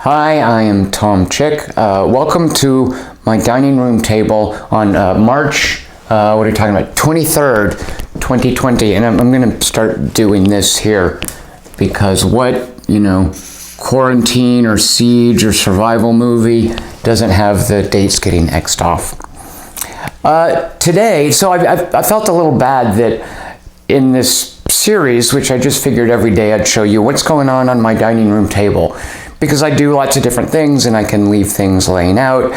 Hi, I am Tom Chick. Welcome to my dining room table on March, what are we talking about, 23rd, 2020. And I'm going to start doing this here because quarantine or siege or survival movie doesn't have the dates getting X'd off. Today, so I felt a little bad that in this series, which I just figured every day I'd show you what's going on my dining room table, because I do lots of different things and I can leave things laying out.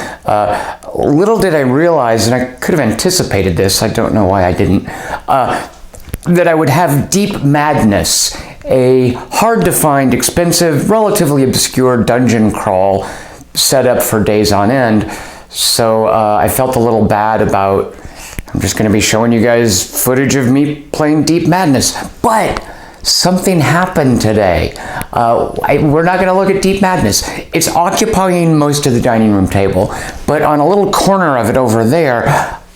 Little did I realize, and I could have anticipated this, I don't know why I didn't, that I would have Deep Madness, a hard to find, expensive, relatively obscure dungeon crawl set up for days on end. So I felt a little bad about, I'm just going to be showing you guys footage of me playing Deep Madness. But something happened today. We're not going to look at Deep Madness. It's occupying most of the dining room table, but on a little corner of it over there,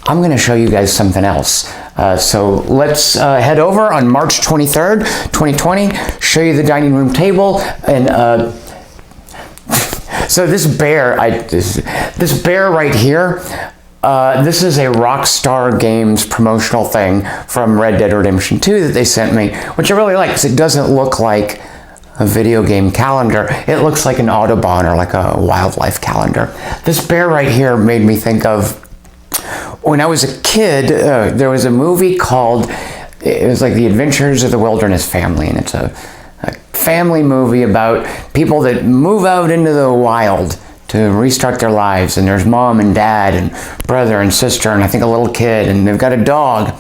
I'm going to show you guys something else. So let's head over on March 23rd, 2020, show you the dining room table. And so this bear right here, this is a Rockstar Games promotional thing from Red Dead Redemption 2 that they sent me, which I really like because it doesn't look like a video game calendar. It looks like an Audubon or like a wildlife calendar. This bear right here made me think of when I was a kid. There was a movie called, it was like The Adventures of the Wilderness Family, and it's a family movie about people that move out into the wild to restart their lives, and there's mom and dad and brother and sister and I think a little kid, and they've got a dog,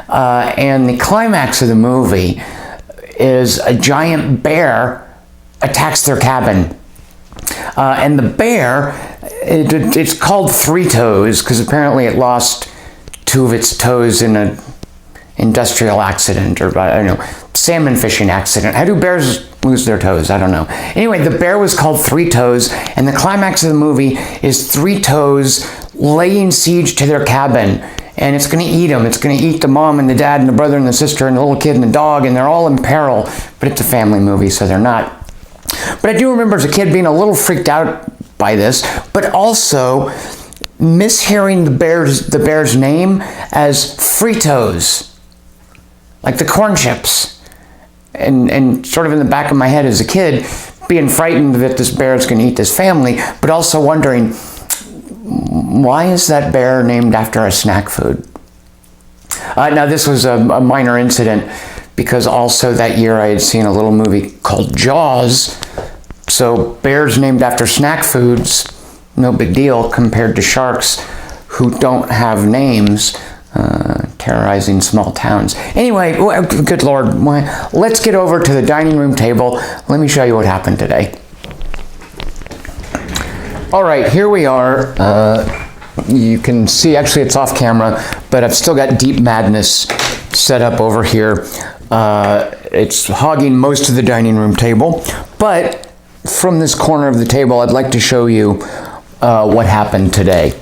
and the climax of the movie is a giant bear attacks their cabin, and the bear, it's called Three Toes because apparently it lost two of its toes in an industrial accident, or I don't know, salmon fishing accident. How do bears lose their toes? I don't know. Anyway, the bear was called Three Toes, and the climax of the movie is Three Toes laying siege to their cabin, and it's going to eat them. It's going to eat the mom and the dad and the brother and the sister and the little kid and the dog, and they're all in peril, but it's a family movie, so they're not. But I do remember as a kid being a little freaked out by this, but also mishearing the bear's name as Fritos, like the corn chips. And sort of in the back of my head as a kid, being frightened that this bear is going to eat this family, but also wondering, why is that bear named after a snack food? Now, this was a minor incident because also that year I had seen a little movie called Jaws. So bears named after snack foods, no big deal compared to sharks who don't have names. Terrorizing small towns. Anyway, good Lord, let's get over to the dining room table. Let me show you what happened today. All right, here we are. You can see, actually it's off camera, but I've still got Deep Madness set up over here. It's hogging most of the dining room table, but from this corner of the table, I'd like to show you what happened today.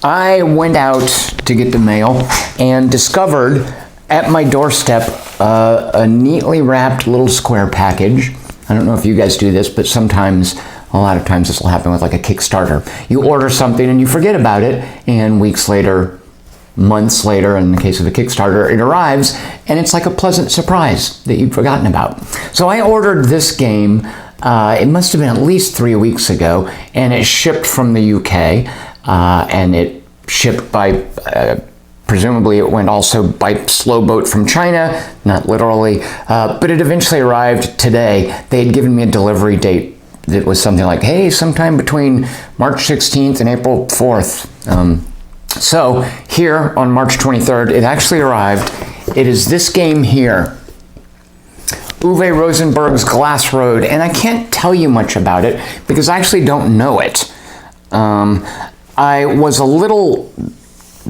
I went out to get the mail and discovered at my doorstep a neatly wrapped little square package. I don't know if you guys do this, but a lot of times this will happen with like a Kickstarter. You order something and you forget about it, and weeks later, months later, in the case of a Kickstarter, it arrives and it's like a pleasant surprise that you'd forgotten about. So I ordered this game. It must have been at least 3 weeks ago, and it shipped from the UK, and it shipped by, presumably it went also by slow boat from China, not literally, but it eventually arrived today. They had given me a delivery date that was something like, hey, sometime between March 16th and April 4th. So here on March 23rd, it actually arrived. It is this game here, Uwe Rosenberg's Glass Road, and I can't tell you much about it because I actually don't know it. I was a little,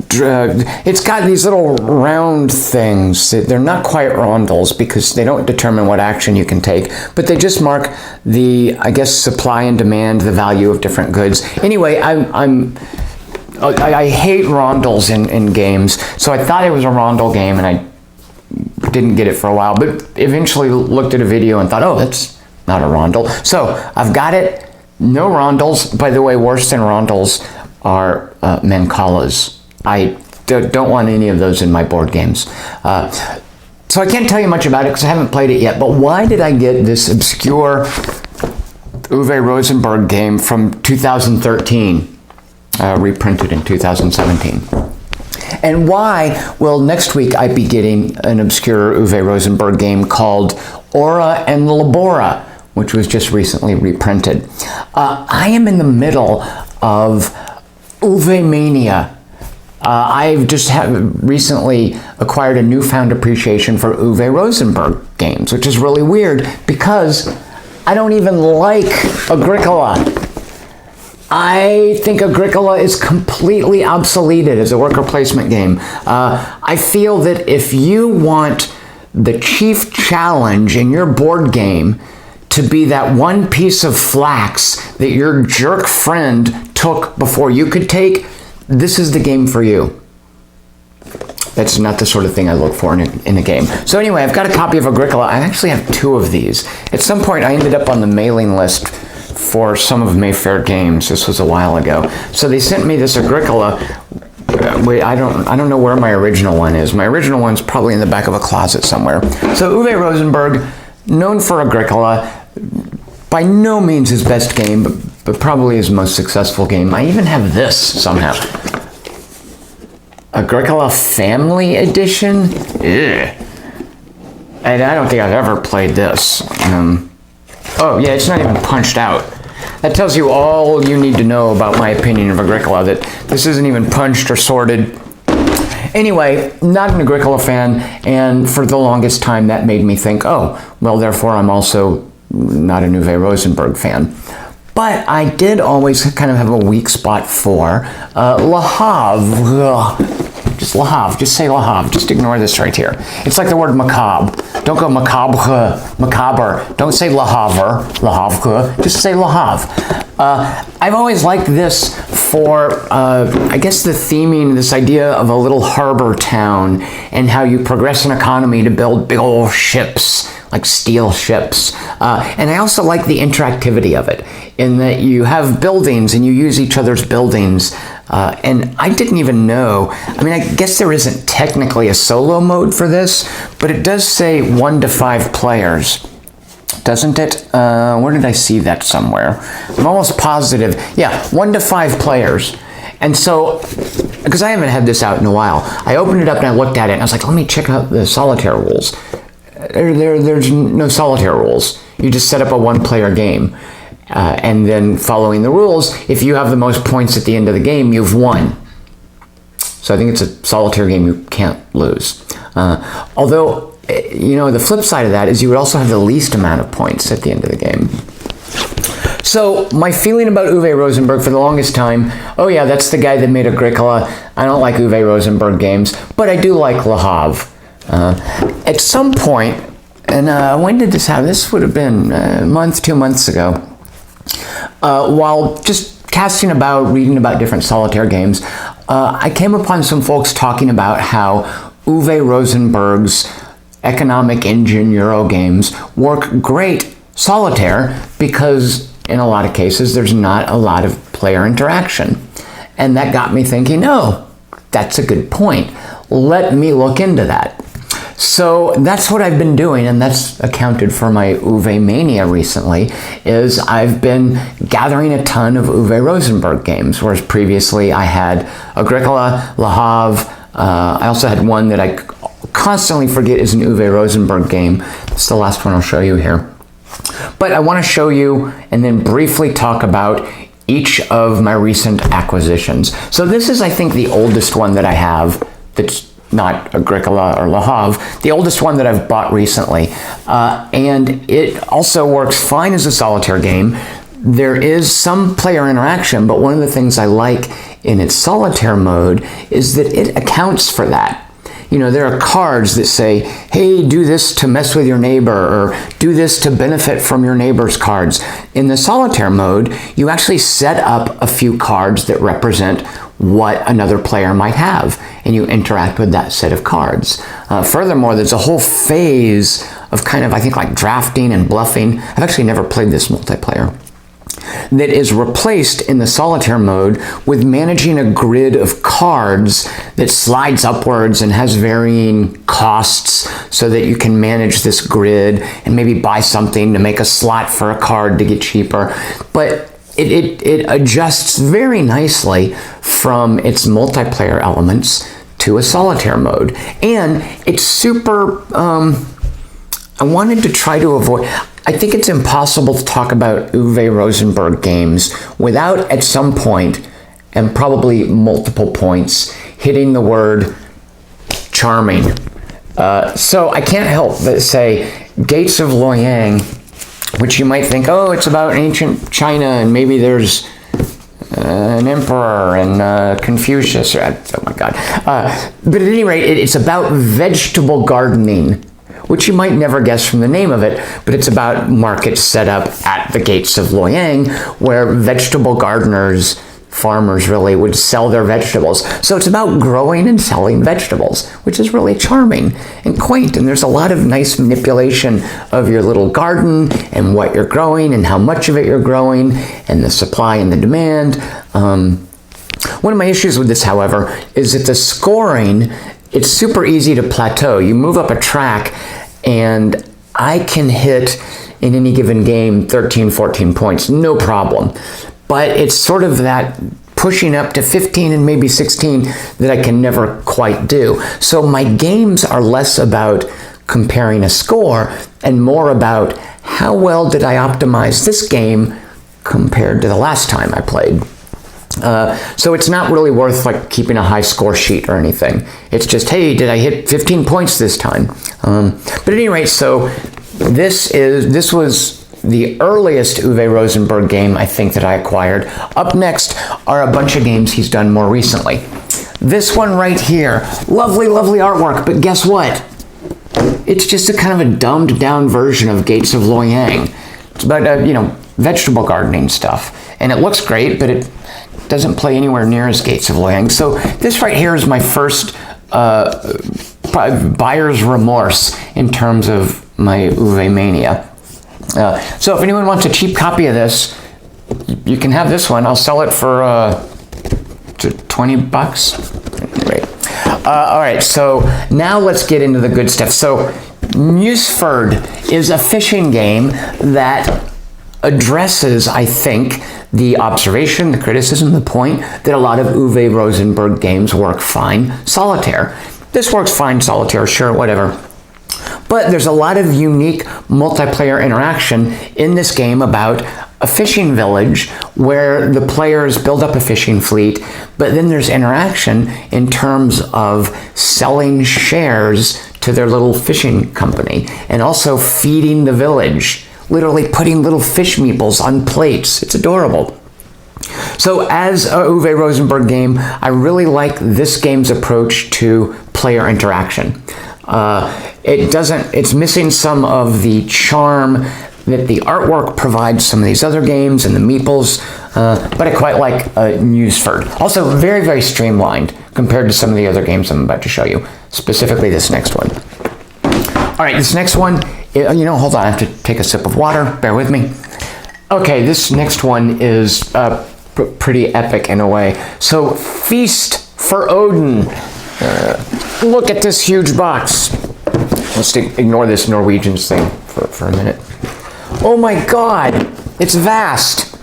it's got these little round things. They're not quite rondels because they don't determine what action you can take, but they just mark the, I guess, supply and demand, the value of different goods. Anyway, I hate rondels in games, so I thought it was a rondel game, and I didn't get it for a while, but eventually looked at a video and thought, oh, that's not a rondel. So I've got it. No rondels. By the way, worse than rondels are mancalas. I don't want any of those in my board games. So I can't tell you much about it because I haven't played it yet. But why did I get this obscure Uwe Rosenberg game from 2013, reprinted in 2017? And why will next week I be getting an obscure Uwe Rosenberg game called Ora and Labora, which was just recently reprinted. I am in the middle of Uwe-mania. I've just recently acquired a newfound appreciation for Uwe Rosenberg games, which is really weird because I don't even like Agricola. I think Agricola is completely obsoleted as a worker placement game. I feel that if you want the chief challenge in your board game to be that one piece of flax that your jerk friend took before you could take, this is the game for you. That's not the sort of thing I look for in a game. So anyway, I've got a copy of Agricola. I actually have 2 of these. At some point, I ended up on the mailing list for some of Mayfair Games. This was a while ago. So they sent me this Agricola. Wait, I don't know where my original one is. My original one's probably in the back of a closet somewhere. So Uwe Rosenberg, known for Agricola, by no means his best game, but probably his most successful game. I even have this somehow. Agricola Family Edition? Ugh. And I don't think I've ever played this. Oh yeah, it's not even punched out. That tells you all you need to know about my opinion of Agricola, that this isn't even punched or sorted. Anyway, not an Agricola fan, and for the longest time that made me think, oh, well, therefore I'm also not an Uwe Rosenberg fan. But I did always kind of have a weak spot for Le Havre. Just Le Havre, just say Le Havre, just ignore this right here. It's like the word macabre. Don't go macabre, macabre. Don't say Le Havre, Le Havre, just say Le Havre. I've always liked this for, I guess, the theming, this idea of a little harbor town and how you progress an economy to build big old ships, like steel ships. And I also like the interactivity of it, in that you have buildings and you use each other's buildings. And I didn't even know, I mean, I guess there isn't technically a solo mode for this, but it does say 1 to 5 players, doesn't it? Where did I see that somewhere? I'm almost positive. Yeah, 1 to 5 players. And so, because I haven't had this out in a while, I opened it up and I looked at it and I was like, let me check out the solitaire rules. There's no solitaire rules. You just set up a 1-player game. And then following the rules, if you have the most points at the end of the game, you've won. So I think it's a solitaire game you can't lose. Although, you know, the flip side of that is you would also have the least amount of points at the end of the game. So my feeling about Uwe Rosenberg for the longest time, oh yeah, that's the guy that made Agricola. I don't like Uwe Rosenberg games, but I do like Le Havre. At some point, and when did this happen? This would have been a month, 2 months ago. While just casting about, reading about different solitaire games, I came upon some folks talking about how Uwe Rosenberg's economic engine Euro games work great solitaire because in a lot of cases there's not a lot of player interaction. And that got me thinking, oh, that's a good point. Let me look into that. So that's what I've been doing, and that's accounted for my Uwe-mania recently, is I've been gathering a ton of Uwe Rosenberg games, whereas previously I had Agricola, Le Havre, I also had one that I constantly forget is an Uwe Rosenberg game. It's the last one I'll show you here. But I want to show you and then briefly talk about each of my recent acquisitions. So this is, I think, the oldest one that I have that's not Agricola or Le Havre, the oldest one that I've bought recently. And it also works fine as a solitaire game. There is some player interaction, but one of the things I like in its solitaire mode is that it accounts for that. You know, there are cards that say, hey, do this to mess with your neighbor, or do this to benefit from your neighbor's cards. In the solitaire mode, you actually set up a few cards that represent what another player might have, and you interact with that set of cards. Furthermore, there's a whole phase of kind of, I think, like drafting and bluffing. I've actually never played this multiplayer. that is replaced in the solitaire mode with managing a grid of cards that slides upwards and has varying costs so that you can manage this grid and maybe buy something to make a slot for a card to get cheaper. But it adjusts very nicely from its multiplayer elements to a solitaire mode. And it's super, I wanted to try to avoid, I think it's impossible to talk about Uwe Rosenberg games without at some point, and probably multiple points, hitting the word charming. So I can't help but say Gates of Loyang, which you might think, oh, it's about ancient China and maybe there's an emperor and Confucius. Oh my God. But at any rate, it's about vegetable gardening, which you might never guess from the name of it, but it's about markets set up at the Gates of Loyang where vegetable gardeners, farmers really, would sell their vegetables. So it's about growing and selling vegetables, which is really charming and quaint. And there's a lot of nice manipulation of your little garden and what you're growing and how much of it you're growing and the supply and the demand. One of my issues with this, however, is that the scoring, it's super easy to plateau. You move up a track and I can hit in any given game 13, 14 points, no problem. But it's sort of that pushing up to 15 and maybe 16 that I can never quite do. So my games are less about comparing a score and more about how well did I optimize this game compared to the last time I played. So it's not really worth like keeping a high score sheet or anything. It's just, hey, did I hit 15 points this time? But at any rate, so this was the earliest Uwe Rosenberg game I think that I acquired. Up next are a bunch of games he's done more recently. This one right here, lovely, lovely artwork, but guess what? It's just a kind of a dumbed down version of Gates of Loyang. It's about, vegetable gardening stuff. And it looks great, but it doesn't play anywhere near as Gates of Loyang. So this right here is my first buyer's remorse in terms of my Uwe-mania. So if anyone wants a cheap copy of this, you can have this one. I'll sell it for $20. Great. All right, so now let's get into the good stuff. So Museford is a fishing game that addresses, I think, the observation, the criticism, the point that a lot of Uwe Rosenberg games work fine solitaire. This works fine solitaire, sure, whatever. But there's a lot of unique multiplayer interaction in this game about a fishing village where the players build up a fishing fleet, but then there's interaction in terms of selling shares to their little fishing company and also feeding the village, literally putting little fish meeples on plates. It's adorable. So as a Uwe Rosenberg game, I really like this game's approach to player interaction. It's missing some of the charm that the artwork provides some of these other games and the meeples, but I quite like Museford. Also very, very streamlined compared to some of the other games I'm about to show you, specifically this next one. All right, this next one, hold on, I have to take a sip of water, bear with me. Okay, this next one is pretty epic in a way. So, Feast for Odin. Look at this huge box. Let's ignore this Norwegian thing for a minute. Oh my God, it's vast.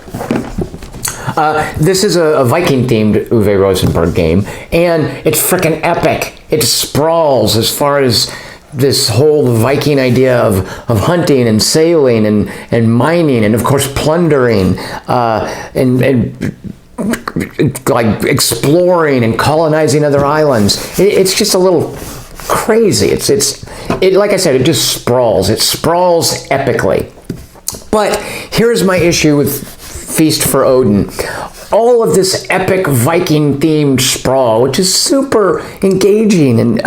This is a Viking-themed Uwe Rosenberg game, and it's frickin' epic. It sprawls as far as this whole Viking idea of hunting and sailing and mining and of course plundering and like exploring and colonizing other islands. It's just a little crazy. It like I said, it just sprawls. It sprawls epically. But here's my issue with Feast for Odin. All of this epic Viking-themed sprawl, which is super engaging, and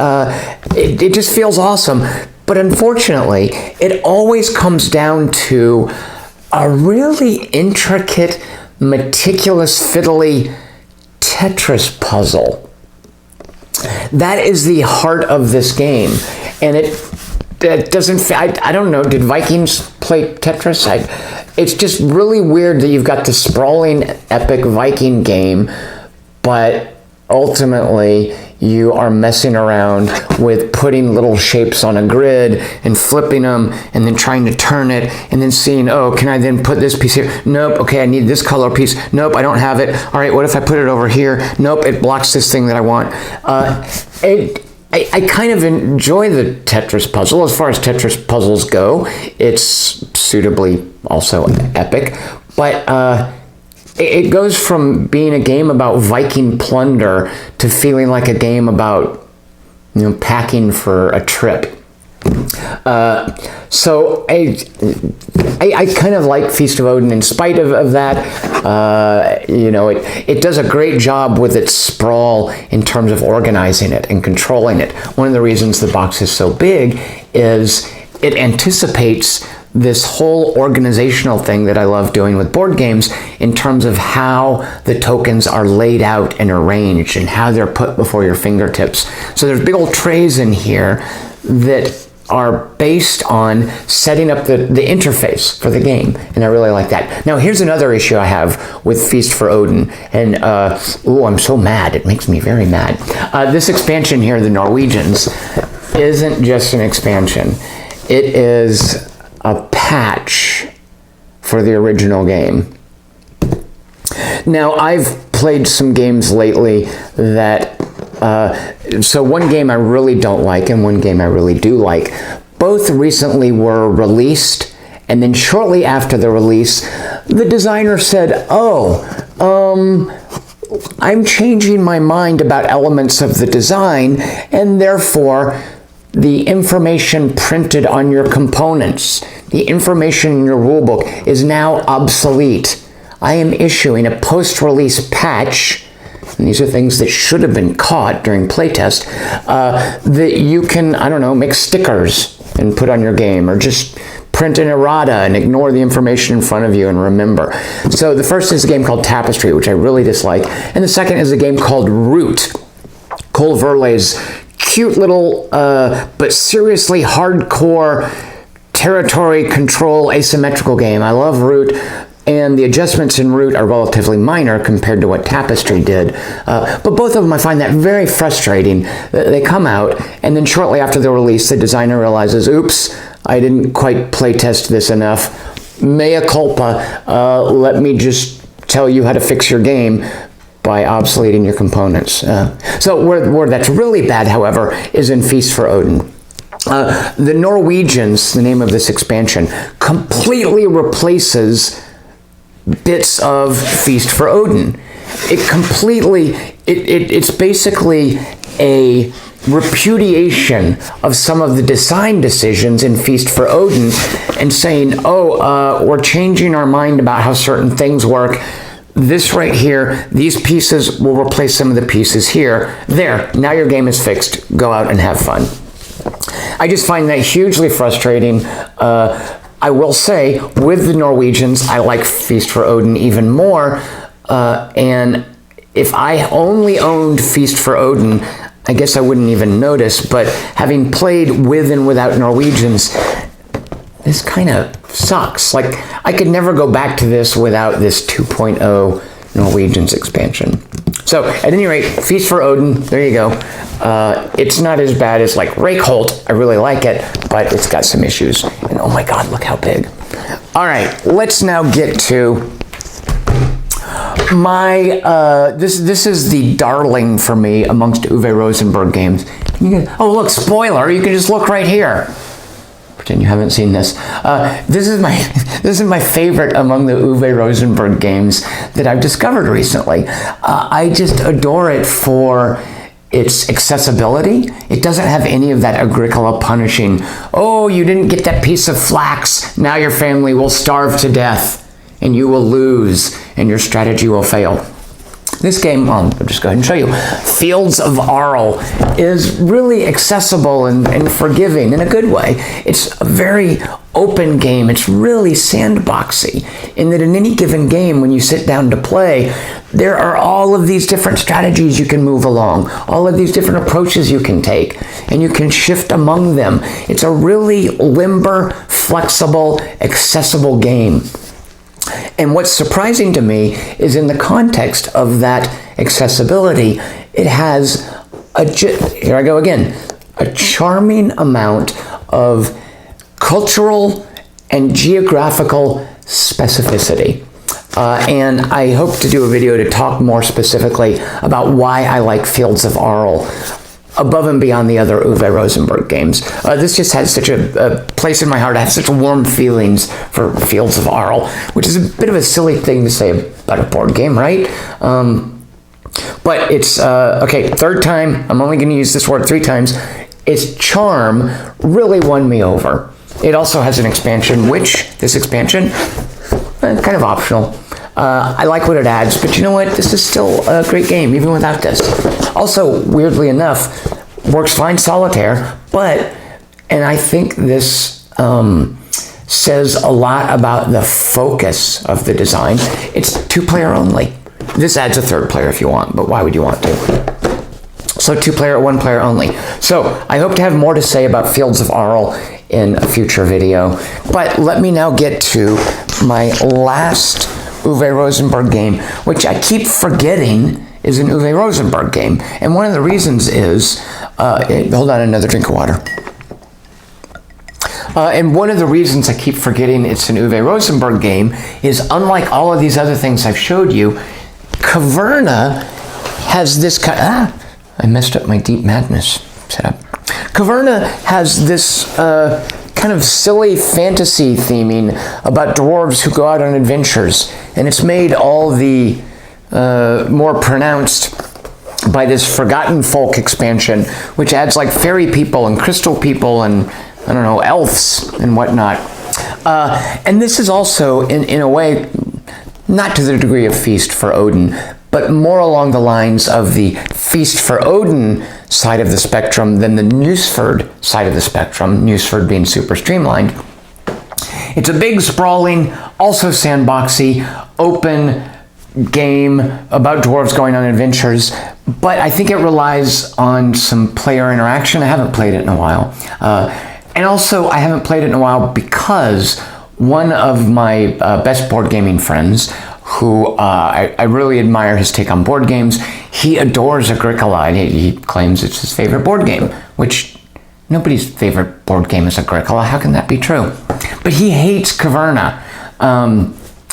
it just feels awesome. But unfortunately, it always comes down to a really intricate, meticulous, fiddly Tetris puzzle. That is the heart of this game. And it doesn't, I don't know, did Vikings play Tetris? it's just really weird that you've got this sprawling epic Viking game, but ultimately you are messing around with putting little shapes on a grid and flipping them and then trying to turn it and then seeing, oh, can I then put this piece here? Nope. Okay, I need this color piece. Nope, I don't have it. All right, what if I put it over here? Nope, it blocks this thing that I want. I kind of enjoy the Tetris puzzle. As far as Tetris puzzles go, it's suitably also epic, but it goes from being a game about Viking plunder to feeling like a game about, packing for a trip. So I kind of like Feast of Odin in spite of that. It does a great job with its sprawl in terms of organizing it and controlling it. One of the reasons the box is so big is it anticipates this whole organizational thing that I love doing with board games in terms of how the tokens are laid out and arranged and how they're put before your fingertips. So there's big old trays in here that are based on setting up the interface for the game, and I really like that. Now here's another issue I have with Feast for Odin, and I'm so mad, it makes me very mad. This expansion here, the Norwegians, isn't just an expansion. It is a patch for the original game. Now, I've played some games lately that, so one game I really don't like and one game I really do like. Both recently were released, and then shortly after the release, the designer said, I'm changing my mind about elements of the design, and therefore the information printed on your components, the information in your rulebook is now obsolete. I am issuing a post-release patch, and these are things that should have been caught during playtest, that you can, make stickers and put on your game, or just print an errata and ignore the information in front of you and remember. So the first is a game called Tapestry, which I really dislike, and the second is a game called Root, Cole Verley's cute little, but seriously hardcore territory control asymmetrical game. I love Root, and the adjustments in Root are relatively minor compared to what Tapestry did. But both of them, I find that very frustrating. They come out, and then shortly after the release, the designer realizes, oops, I didn't quite playtest this enough. Mea culpa, let me just tell you how to fix your game by obsoleting your components. So where that's really bad, however, is in Feast for Odin. The Norwegians, the name of this expansion, completely replaces bits of Feast for Odin. It's basically a repudiation of some of the design decisions in Feast for Odin and saying, we're changing our mind about how certain things work. This right here, these pieces will replace some of the pieces here. There, now your game is fixed. Go out and have fun. I just find that hugely frustrating. I will say, with the Norwegians, I like Feast for Odin even more. And if I only owned Feast for Odin, I guess I wouldn't even notice. But having played with and without Norwegians, this kind of sucks. Like, I could never go back to this without this 2.0 Norwegians expansion. So, at any rate, Feast for Odin, there you go. It's not as bad as, like, Reykholt. I really like it, but it's got some issues. And oh my god, look how big. All right, let's now get to my, this is the darling for me amongst Uwe Rosenberg games. Oh, look, spoiler, you can just look right here. Pretend you haven't seen this. This is my favorite among the Uwe Rosenberg games that I've discovered recently. I just adore it for its accessibility. It doesn't have any of that Agricola punishing, oh, you didn't get that piece of flax, now your family will starve to death, and you will lose, and your strategy will fail. This game, I'll just go ahead and show you. Fields of Arle is really accessible and forgiving in a good way. It's a very open game. It's really sandboxy in that in any given game, when you sit down to play, there are all of these different strategies you can move along, all of these different approaches you can take, and you can shift among them. It's a really limber, flexible, accessible game. And what's surprising to me is in the context of that accessibility, it has here I go again, a charming amount of cultural and geographical specificity. And I hope to do a video to talk more specifically about why I like Fields of Arle above and beyond the other Uwe Rosenberg games. This just has such a place in my heart. I have such warm feelings for Fields of Arle, which is a bit of a silly thing to say about a board game, right? But it's, okay, third time. I'm only going to use this word 3 times. Its charm really won me over. It also has an expansion, which, this expansion, kind of optional. I like what it adds, but you know what? This is still a great game, even without this. Also, weirdly enough, works fine solitaire, and I think this says a lot about the focus of the design. It's 2-player only. This adds a 3rd player if you want, but why would you want to? So 2-player, 1-player only. So I hope to have more to say about Fields of Arle in a future video, but let me now get to my last Uwe Rosenberg game, which I keep forgetting is an Uwe Rosenberg game. And one of the reasons is, hold on, another drink of water. And one of the reasons I keep forgetting it's an Uwe Rosenberg game is, unlike all of these other things I've showed you, Caverna has this kind I messed up my Deep Madness setup. Caverna has this kind of silly fantasy theming about dwarves who go out on adventures, and it's made all the more pronounced by this Forgotten Folk expansion, which adds like fairy people and crystal people and, I don't know, elves and whatnot. And this is also, in a way, not to the degree of Feast for Odin, but more along the lines of the Feast for Odin side of the spectrum than the Newsford side of the spectrum, Newsford being super streamlined. It's a big, sprawling, also sandboxy, open game about dwarves going on adventures, but I think it relies on some player interaction. I haven't played it in a while. And also, I haven't played it in a while because one of my best board gaming friends, who I really admire his take on board games, he adores Agricola, and he claims it's his favorite board game, which nobody's favorite board game is Agricola. How can that be true? But he hates Caverna,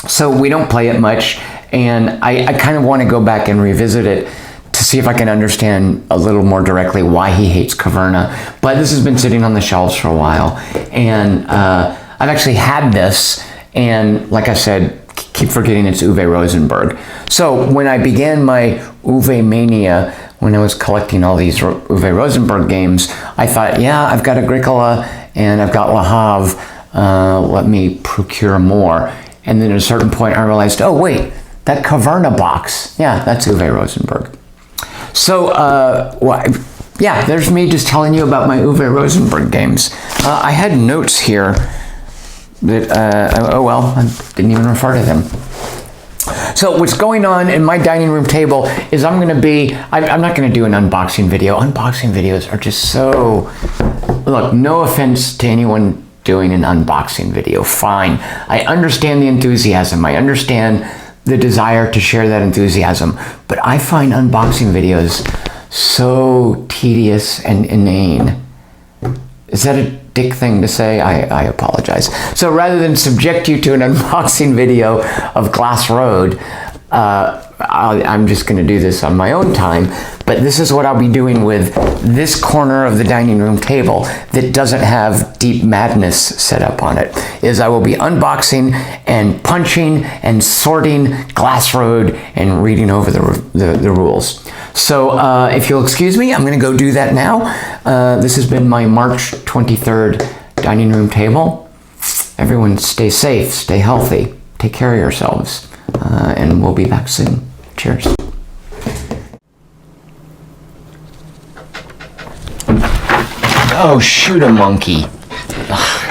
so we don't play it much, and I kind of want to go back and revisit it to see if I can understand a little more directly why he hates Caverna. But this has been sitting on the shelves for a while, and I've actually had this, and like I said, keep forgetting it's Uwe Rosenberg. So when I began my Uwe-mania, when I was collecting all these Uwe Rosenberg games, I thought, yeah, I've got Agricola and I've got Le Havre, let me procure more. And then at a certain point I realized, oh wait, that Caverna box, yeah, that's Uwe Rosenberg. So, yeah, there's me just telling you about my Uwe Rosenberg games. I had notes here that, oh well, I didn't even refer to them. So what's going on in my dining room table is I'm not going to do an unboxing video. Unboxing videos are just so, look, no offense to anyone doing an unboxing video, fine. I understand the enthusiasm. I understand the desire to share that enthusiasm, but I find unboxing videos so tedious and inane. Is that a dick thing to say? I apologize. So rather than subject you to an unboxing video of Glass Road, I'm just going to do this on my own time, but this is what I'll be doing with this corner of the dining room table that doesn't have Deep Madness set up on it, is I will be unboxing and punching and sorting Glass Road and reading over the rules. So if you'll excuse me, I'm going to go do that now. This has been my March 23rd dining room table. Everyone stay safe, stay healthy, take care of yourselves, and we'll be back soon. Cheers. Oh, shoot a monkey. Ugh.